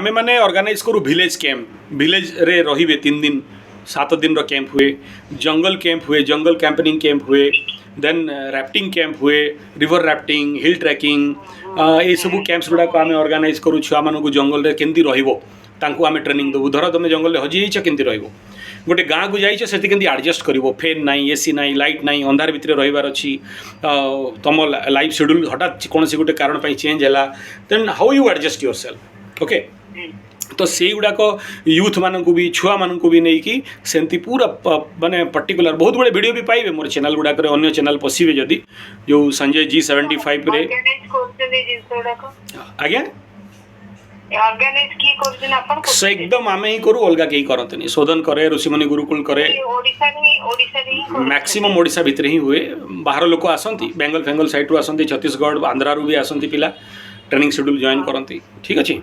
आमे मैंने ऑर्गेनाइज करूँ विलेज कैंप विलेज रे रहिबे 3 दिन 7 दिन कैंप हुए जंगल कैंप हुए जंगल कैंपेनिंग कैंप हुए देन राफ्टिंग कैंप हुए रिवर राफ्टिंग हिल ट्रैकिंग ये सब कैंप्स गुड़ाक आम ऑर्गेनाइज करूँ छुआ मानू जंगल रे केमती रहिबो तांको आमे ट्रेनिंग देबू धर तुम जंगल हजि जाइछ केमती रहिबो गोटे गाँ को जाइछ से केमती एडजस्ट करिवो फैन नाई एसी नाई लाइट नाई अंधार भितर रहिबार अछि तुम लाइफ शेड्यूल हठात कौन गोटे कारण पर चेंज है then how you adjust yourself okay तो से गुड़ाक यूथ मानक भी छुआ मानक भी नहीं कि सेमती पूरा माने पर्टिकुलर बहुत गुड़े वीडियो भी पाइबे मोर चैनल गुड़ाक अन्य चैनल पशिबे जदि जो संजय G75 रे आज्ञा से एकदम आमे ही करूँ अलग कहीं करते शोधन करे ऋषिमुनि गुरुकुल करे मैक्सिमम ओडिशा भितर ही हुए बाहर लोक आसती बेंगल फेंगल साइड रू आसती छत्तीसगढ़ आंध्रा रू भी आसती पिला ट्रेनिंग शेड्यूल जॉइन करती ठीक अच्छे।